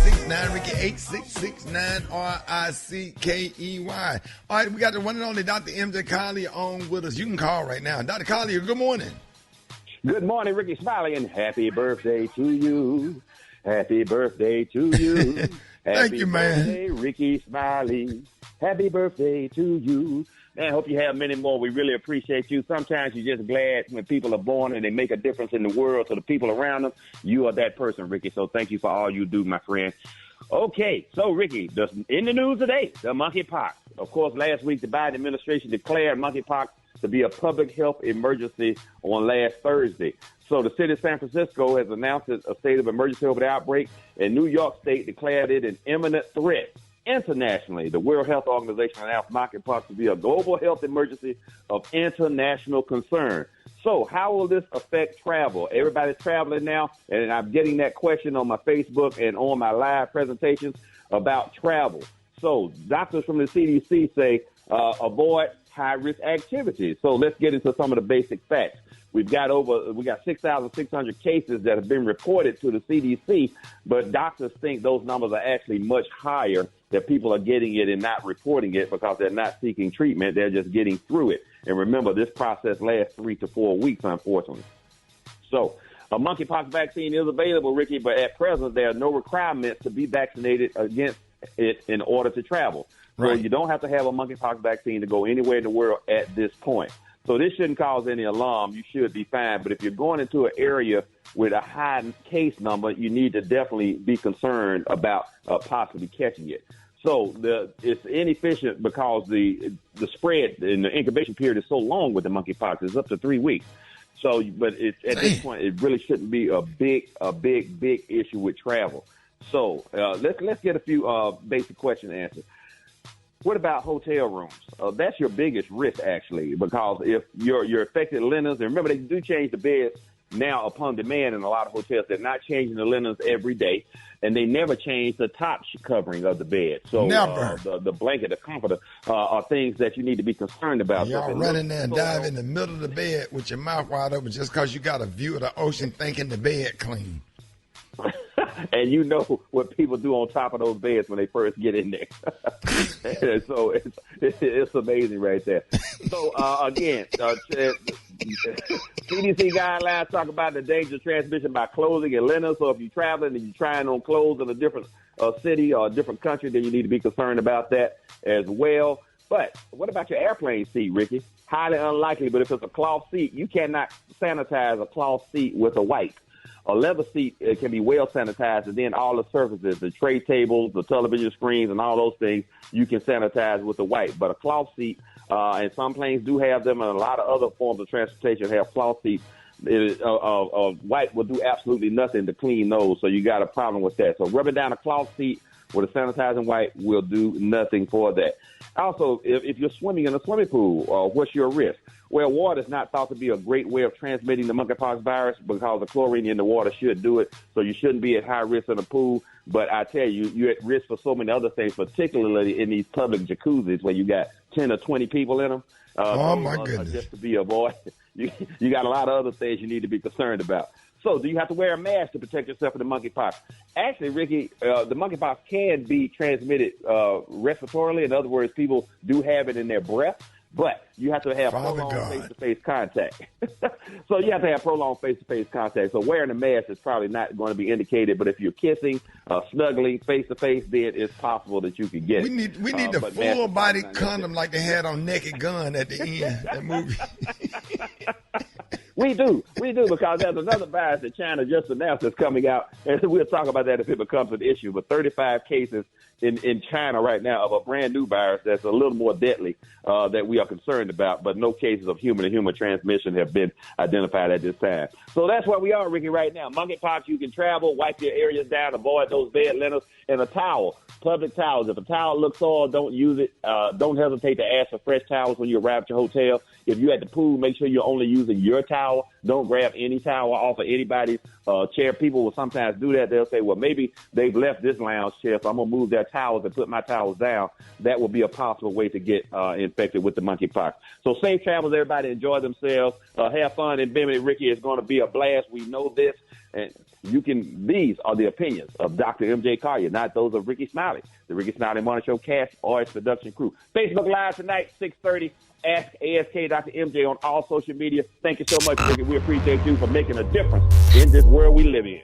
8669 Rickey, 8669 Rickey. All right, we got the one and only Dr. MJ Collier on with us. You can call right now. Dr. Collier, good morning. Good morning, Rickey, Smiley, and happy birthday to you. Happy birthday to you. Thank you, man. Happy birthday, Rickey, Smiley. Happy birthday to you. Man, I hope you have many more. We really appreciate you. Sometimes you're just glad when people are born and they make a difference in the world to the people around them. You are that person, Rickey. So thank you for all you do, my friend. Okay, so Rickey, in the news today, the monkeypox. Of course, last week the Biden administration declared monkeypox to be a public health emergency on last Thursday. So the city of San Francisco has announced a state of emergency over the outbreak, and New York State declared it an imminent threat. Internationally, the World Health Organization announced monkeypox to be a global health emergency of international concern. So how will this affect travel? Everybody's traveling now, and I'm getting that question on my Facebook and on my live presentations about travel. So doctors from the CDC say avoid high-risk activities. So let's get into some of the basic facts. We got 6,600 cases that have been reported to the CDC, but doctors think those numbers are actually much higher, that people are getting it and not reporting it because they're not seeking treatment. They're just getting through it. And remember, this process lasts 3 to 4 weeks, unfortunately. So a monkeypox vaccine is available, Rickey, but at present, there are no requirements to be vaccinated against it in order to travel. So you don't have to have a monkeypox vaccine to go anywhere in the world at this point. So this shouldn't cause any alarm. You should be fine. But if you're going into an area with a high case number, you need to definitely be concerned about possibly catching it. So it's inefficient because the spread and the incubation period is so long with the monkeypox. It's up to 3 weeks. So, but at this point, it really shouldn't be a big issue with travel. So let's get a few basic question answers. What about hotel rooms? That's your biggest risk, actually, because if your affected linens, and remember, they do change the beds now upon demand in a lot of hotels. They're not changing the linens every day, and they never change the top covering of the bed. So the blanket, the comforter, are things that you need to be concerned about. Y'all running there and dive in the middle of the bed with your mouth wide open just because you got a view of the ocean thinking the bed clean. And you know what people do on top of those beds when they first get in there. So it's amazing right there. So, again, CDC guidelines talk about the danger of transmission by clothing and linen. So if you're traveling and you're trying on clothes in a different city or a different country, then you need to be concerned about that as well. But what about your airplane seat, Rickey? Highly unlikely, but if it's a cloth seat, you cannot sanitize a cloth seat with a wipe. A leather seat, it can be well sanitized, and then all the surfaces, the tray tables, the television screens, and all those things, you can sanitize with a wipe. But a cloth seat, and some planes do have them, and a lot of other forms of transportation have cloth seats. A wipe will do absolutely nothing to clean those, so you got a problem with that. So rubbing down a cloth seat with a sanitizing wipe will do nothing for that. Also, if you're swimming in a swimming pool, what's your risk? Well, water is not thought to be a great way of transmitting the monkeypox virus because the chlorine in the water should do it, so you shouldn't be at high risk in a pool. But I tell you, you're at risk for so many other things, particularly in these public jacuzzis where you got 10 or 20 people in them. Oh, my goodness. Just to be avoided. You got a lot of other things you need to be concerned about. So do you have to wear a mask to protect yourself from the monkeypox? Actually, Rickey, the monkeypox can be transmitted respiratorily. In other words, people do have it in their breath. But you have to have prolonged face-to-face contact. So you have to have prolonged face-to-face contact. So wearing a mask is probably not going to be indicated. But if you're kissing, snuggling face-to-face, then it's possible that you can get it. We need the full-body condom like they had on Naked Gun at the end, that movie. We do, because there's another virus that China just announced that's coming out, and we'll talk about that if it becomes an issue. But 35 cases in China right now of a brand new virus that's a little more deadly that we are concerned about, but no cases of human-to-human transmission have been identified at this time. So that's where we are, Rickey, right now. Monkeypox, you can travel, wipe your areas down, avoid those bed linens, and a towel, public towels. If a towel looks old, don't use it. Don't hesitate to ask for fresh towels when you arrive at your hotel. If you're at the pool, make sure you're only using your towel. Don't grab any towel off of anybody's chair. People will sometimes do that. They'll say, well, maybe they've left this lounge chair, so I'm going to move their towels and put my towels down. That will be a possible way to get infected with the monkeypox. So safe travels, everybody. Enjoy themselves. Have fun in Bimini, Rickey. It's going to be a blast. We know this. And these are the opinions of Dr. MJ Collier, not those of Rickey Smiley, the Rickey Smiley Morning Show cast or its production crew. Facebook Live tonight, 6:30. Ask ASK Dr. MJ on all social media. Thank you so much, Rickey. We appreciate you for making a difference in this world we live in.